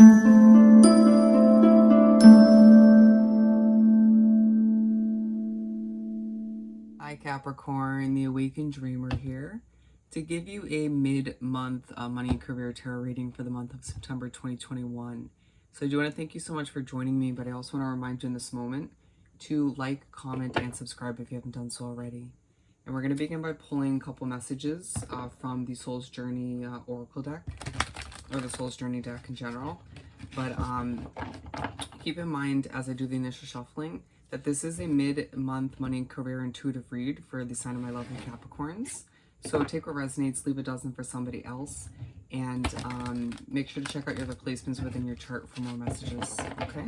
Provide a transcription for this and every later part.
Hi Capricorn, the Awakened Dreamer here to give you a mid-month money and career tarot reading for the month of September 2021. So I do want to thank you so much for joining me, but I also want to remind you in this moment to like, comment, and subscribe if you haven't done so already. And we're going to begin by pulling a couple messages from the Soul's Journey Oracle deck, or the Soul's Journey deck in general. But keep in mind, as I do the initial shuffling, that this is a mid-month money and career intuitive read for the sign of my lovely Capricorns. So take what resonates, leave a dozen for somebody else, and make sure to check out your other placements within your chart for more messages, okay?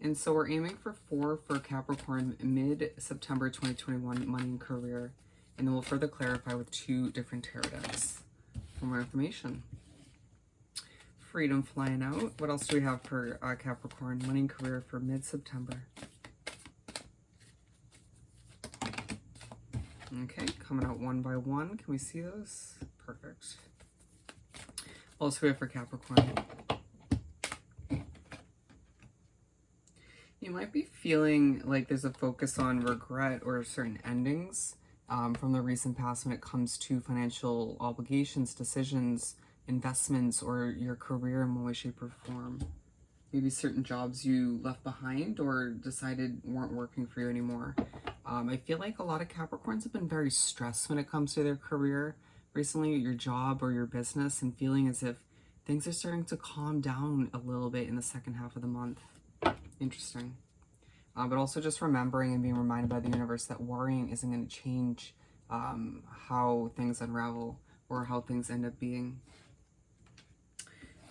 And so we're aiming for 4 for Capricorn mid-September 2021 money and career, and then we'll further clarify with 2 different tarot decks for more information. Freedom flying out. What else do we have for Capricorn money and career for mid-September? Okay, coming out one by one. Can we see those? Perfect. What else do we have for Capricorn? You might be feeling like there's a focus on regret or certain endings from the recent past when it comes to financial obligations, decisions, investments, or your career in one way, shape, or form. Maybe certain jobs you left behind or decided weren't working for you anymore. I feel like a lot of Capricorns have been very stressed when it comes to their career recently, your job or your business, and feeling as if things are starting to calm down a little bit in the second half of the month. Interesting. But also just remembering and being reminded by the universe that worrying isn't going to change how things unravel or how things end up being.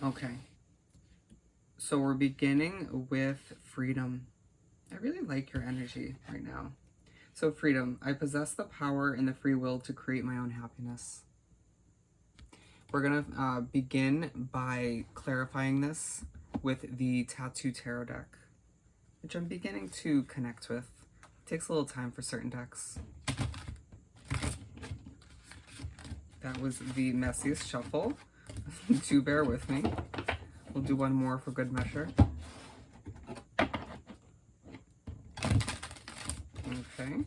Okay. So we're beginning with freedom. I really like your energy right now. So freedom. I possess the power and the free will to create my own happiness. We're going to begin by clarifying this with the Tattoo Tarot deck, which I'm beginning to connect with. It takes a little time for certain decks. That was the messiest shuffle. Do bear with me. We'll do one more for good measure. Okay.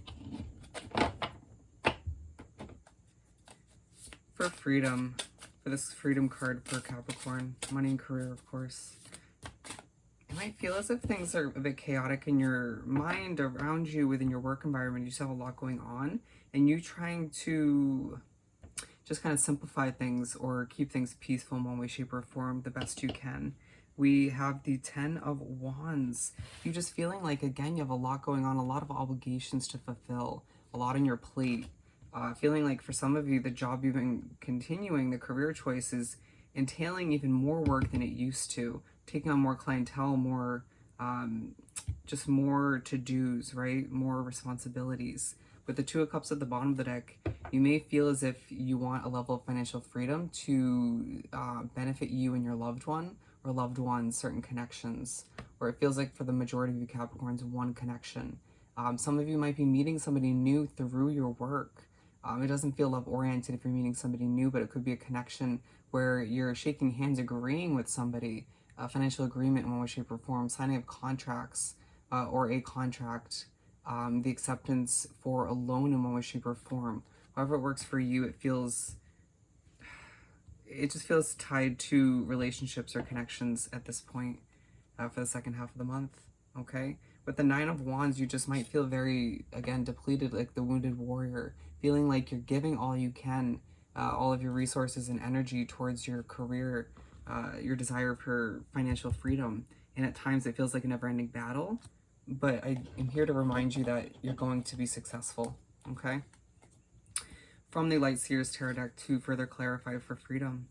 For freedom, for this freedom card for Capricorn, money and career, of course. It might feel as if things are a bit chaotic in your mind, around you, within your work environment. You just have a lot going on, and you trying to just kind of simplify things or keep things peaceful in one way, shape, or form the best you can. We have the 10 of Wands. You just feeling like, again, you have a lot going on, a lot of obligations to fulfill, a lot on your plate. Feeling like for some of you, the job you've been continuing, the career choices, entailing even more work than it used to, taking on more clientele, more, just more to-dos, right? More responsibilities. With the 2 of Cups at the bottom of the deck, you may feel as if you want a level of financial freedom to benefit you and your loved one, or loved ones, certain connections, or it feels like for the majority of you Capricorns, one connection. Some of you might be meeting somebody new through your work. It doesn't feel love-oriented if you're meeting somebody new, but it could be a connection where you're shaking hands, agreeing with somebody, a financial agreement in one way, shape, or form, signing of contracts, or a contract, the acceptance for a loan in one way, shape, or form. However it works for you, it just feels tied to relationships or connections at this point for the second half of the month, okay? With the 9 of Wands, you just might feel very, again, depleted, like the wounded warrior, feeling like you're giving all you can, all of your resources and energy towards your career, your desire for financial freedom. And at times it feels like a never-ending battle, but I am here to remind you that you're going to be successful, okay? From the Light Seers Tarot deck to further clarify for freedom.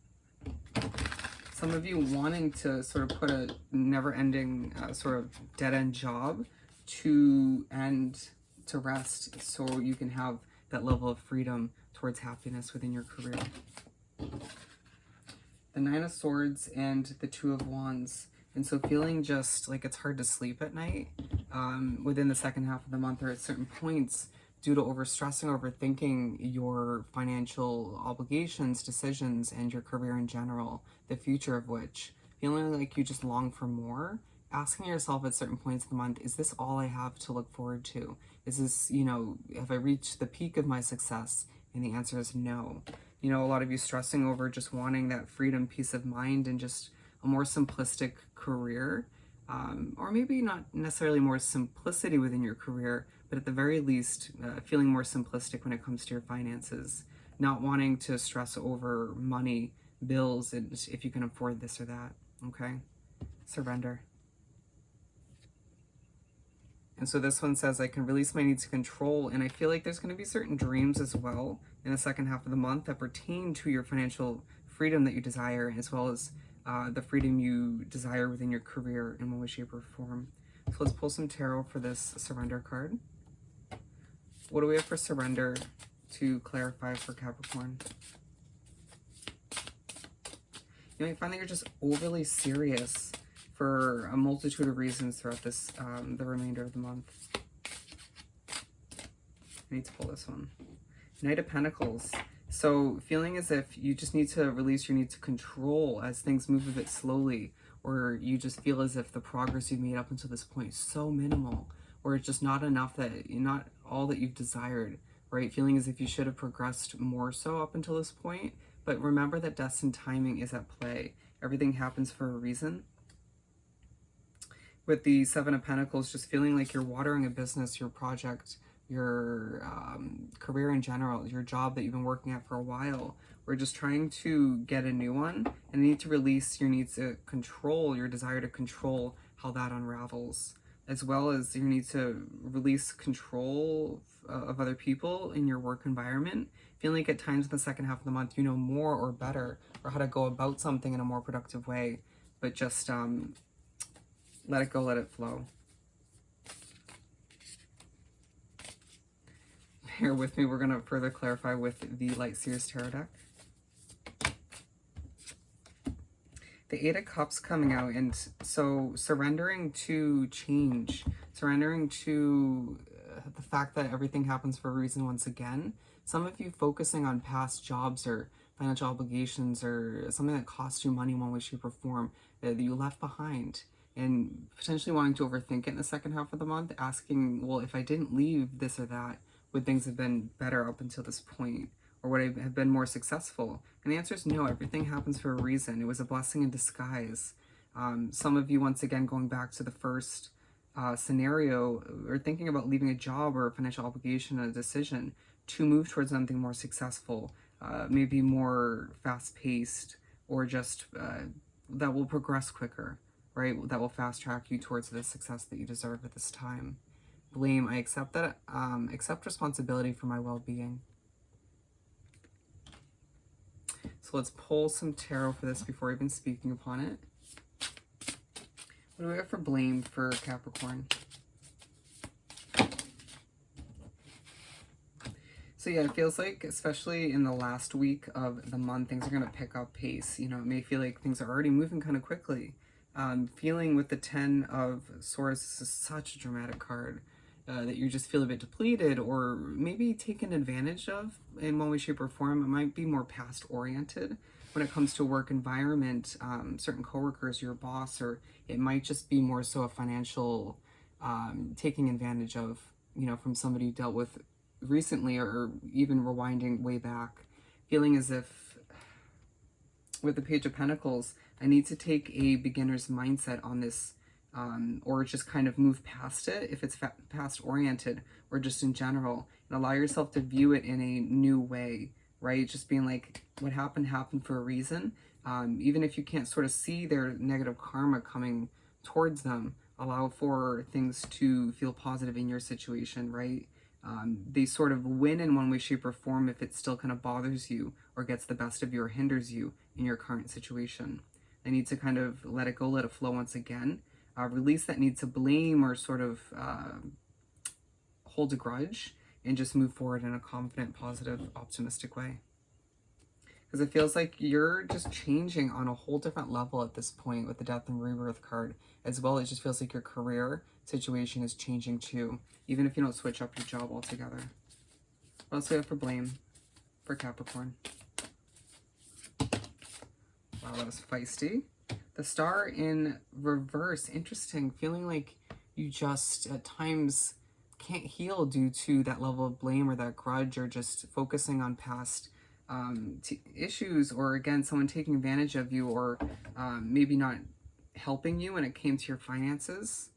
Some of you wanting to sort of put a never-ending sort of dead-end job to end, to rest, so you can have that level of freedom towards happiness within your career. The 9 of Swords and the 2 of Wands. And so feeling just like it's hard to sleep at night within the second half of the month, or at certain points, due to overstressing, overthinking your financial obligations, decisions, and your career in general, the future of which feeling like you just long for more, asking yourself at certain points of the month, is this all I have to look forward to? Is this, have I reached the peak of my success? And the answer is no. A lot of you stressing over just wanting that freedom, peace of mind, and just a more simplistic career. Or maybe not necessarily more simplicity within your career, but at the very least, feeling more simplistic when it comes to your finances. Not wanting to stress over money, bills, and if you can afford this or that, okay? Surrender. And so this one says, I can release my need to control, and I feel like there's going to be certain dreams as well in the second half of the month that pertain to your financial freedom that you desire, as well as the freedom you desire within your career in one way, shape, or form. So let's pull some tarot for this surrender card. What do we have for surrender to clarify for Capricorn? You might find that you're just overly serious for a multitude of reasons throughout this, the remainder of the month. I need to pull this one. Knight of Pentacles. So feeling as if you just need to release your need to control as things move a bit slowly, or you just feel as if the progress you've made up until this point is so minimal, or it's just not enough, that not all that you've desired, right? Feeling as if you should have progressed more so up until this point. But remember that destined timing is at play. Everything happens for a reason. With the Seven of Pentacles, just feeling like you're watering a business, your project, your career in general, your job that you've been working at for a while. We're just trying to get a new one, and you need to release your need to control, your desire to control how that unravels, as well as you need to release control of other people in your work environment. Feeling like at times in the second half of the month, you know more or better, or how to go about something in a more productive way, but just let it go, let it flow. Bear with me, we're going to further clarify with the Light Seers Tarot deck. The Eight of Cups coming out, and so surrendering to change, surrendering to the fact that everything happens for a reason once again. Some of you focusing on past jobs or financial obligations or something that cost you money in one way, shape, or form that you left behind, and potentially wanting to overthink it in the second half of the month, asking, well, if I didn't leave this or that, would things have been better up until this point? Or would I have been more successful? And the answer is no, everything happens for a reason. It was a blessing in disguise. Some of you, once again, going back to the first scenario, or thinking about leaving a job or a financial obligation, a decision to move towards something more successful, maybe more fast-paced, or just that will progress quicker, right? That will fast-track you towards the success that you deserve at this time. Blame, I accept that, accept responsibility for my well-being. So let's pull some tarot for this before even speaking upon it. What do we have for blame for Capricorn? So yeah, it feels like, especially in the last week of the month, things are going to pick up pace. It may feel like things are already moving kind of quickly. Feeling with the Ten of Swords, this is such a dramatic card. That you just feel a bit depleted, or maybe taken advantage of in one way, shape, or form. It might be more past oriented when it comes to work environment, certain coworkers, your boss, or it might just be more so a financial taking advantage of, from somebody you dealt with recently, or even rewinding way back. Feeling as if with the Page of Pentacles, I need to take a beginner's mindset on this, or just kind of move past it if it's past oriented, or just in general, and allow yourself to view it in a new way, right? Just being like, what happened for a reason. Even if you can't sort of see their negative karma coming towards them, allow for things to feel positive in your situation, right? They sort of win in one way, shape, or form if it still kind of bothers you or gets the best of you or hinders you in your current situation. They need to kind of let it go, let it flow once again. Release that need to blame or sort of hold a grudge, and just move forward in a confident, positive, optimistic way. Because it feels like you're just changing on a whole different level at this point with the Death and Rebirth card. As well, it just feels like your career situation is changing too, even if you don't switch up your job altogether. What else do we have for blame for Capricorn? Wow, that was feisty. The Star in reverse. Interesting. Feeling like you just at times can't heal due to that level of blame or that grudge, or just focusing on past issues, or again, someone taking advantage of you, or maybe not helping you when it came to your finances.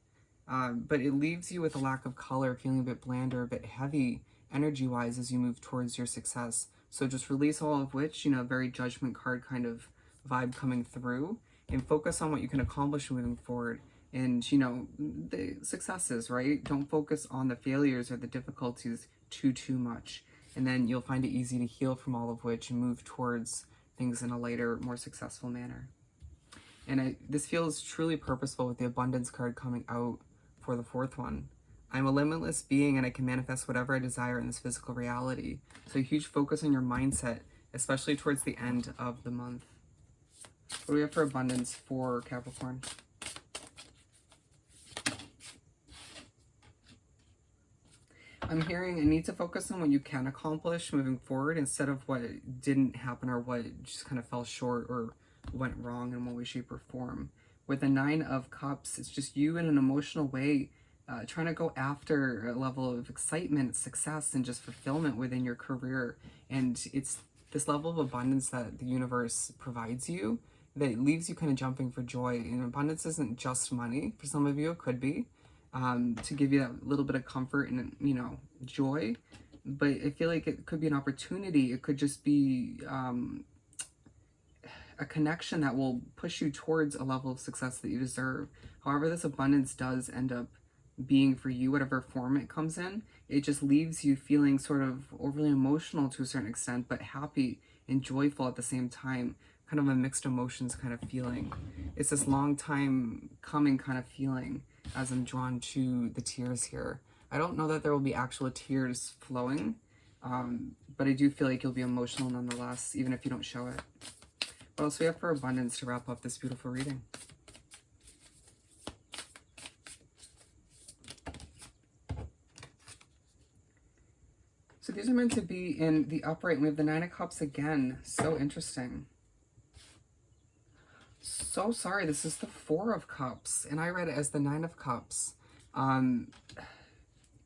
But it leaves you with a lack of color, feeling a bit bland or a bit heavy energy-wise as you move towards your success. So just release all of which, very judgment card kind of vibe coming through, and focus on what you can accomplish moving forward. And, the successes, right? Don't focus on the failures or the difficulties too much. And then you'll find it easy to heal from all of which and move towards things in a lighter, more successful manner. And this feels truly purposeful with the abundance card coming out for the fourth one. I'm a limitless being and I can manifest whatever I desire in this physical reality. So a huge focus on your mindset, especially towards the end of the month. What do we have for abundance for Capricorn? I'm hearing I need to focus on what you can accomplish moving forward instead of what didn't happen or what just kind of fell short or went wrong in one way, shape, or form. With the 9 of Cups, it's just you in an emotional way trying to go after a level of excitement, success, and just fulfillment within your career. And it's this level of abundance that the universe provides you that leaves you kind of jumping for joy. And abundance isn't just money. For some of you, it could be. To give you that little bit of comfort and, joy. But I feel like it could be an opportunity. It could just be a connection that will push you towards a level of success that you deserve. However, this abundance does end up being for you, whatever form it comes in, it just leaves you feeling sort of overly emotional to a certain extent, but happy and joyful at the same time. Kind of a mixed emotions kind of feeling. It's this long time coming kind of feeling as I'm drawn to the tears here. I don't know that there will be actual tears flowing, but I do feel like you'll be emotional nonetheless, even if you don't show it. What else do we have for abundance to wrap up this beautiful reading? So these are meant to be in the upright. We have the 9 of Cups again. So interesting. So sorry, this is the 4 of Cups, and I read it as the 9 of Cups. A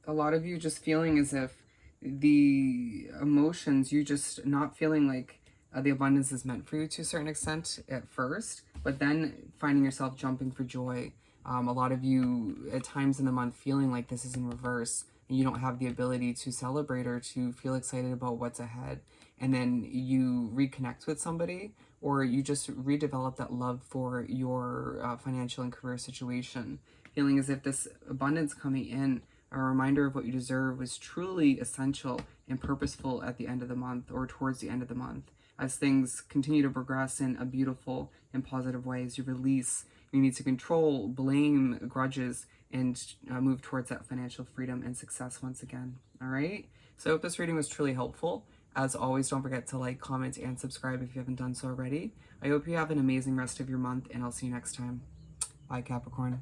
lot of you just feeling as if the emotions, you just not feeling like the abundance is meant for you to a certain extent at first, but then finding yourself jumping for joy. A lot of you at times in the month feeling like this is in reverse, and you don't have the ability to celebrate or to feel excited about what's ahead. And then you reconnect with somebody, or you just redevelop that love for your financial and career situation, feeling as if this abundance coming in, a reminder of what you deserve, was truly essential and purposeful at the end of the month or towards the end of the month. As things continue to progress in a beautiful and positive way, as you release, you need to control, blame, grudges, and move towards that financial freedom and success once again. All right? So I hope this reading was truly helpful. As always, don't forget to like, comment, and subscribe if you haven't done so already. I hope you have an amazing rest of your month, and I'll see you next time. Bye, Capricorn.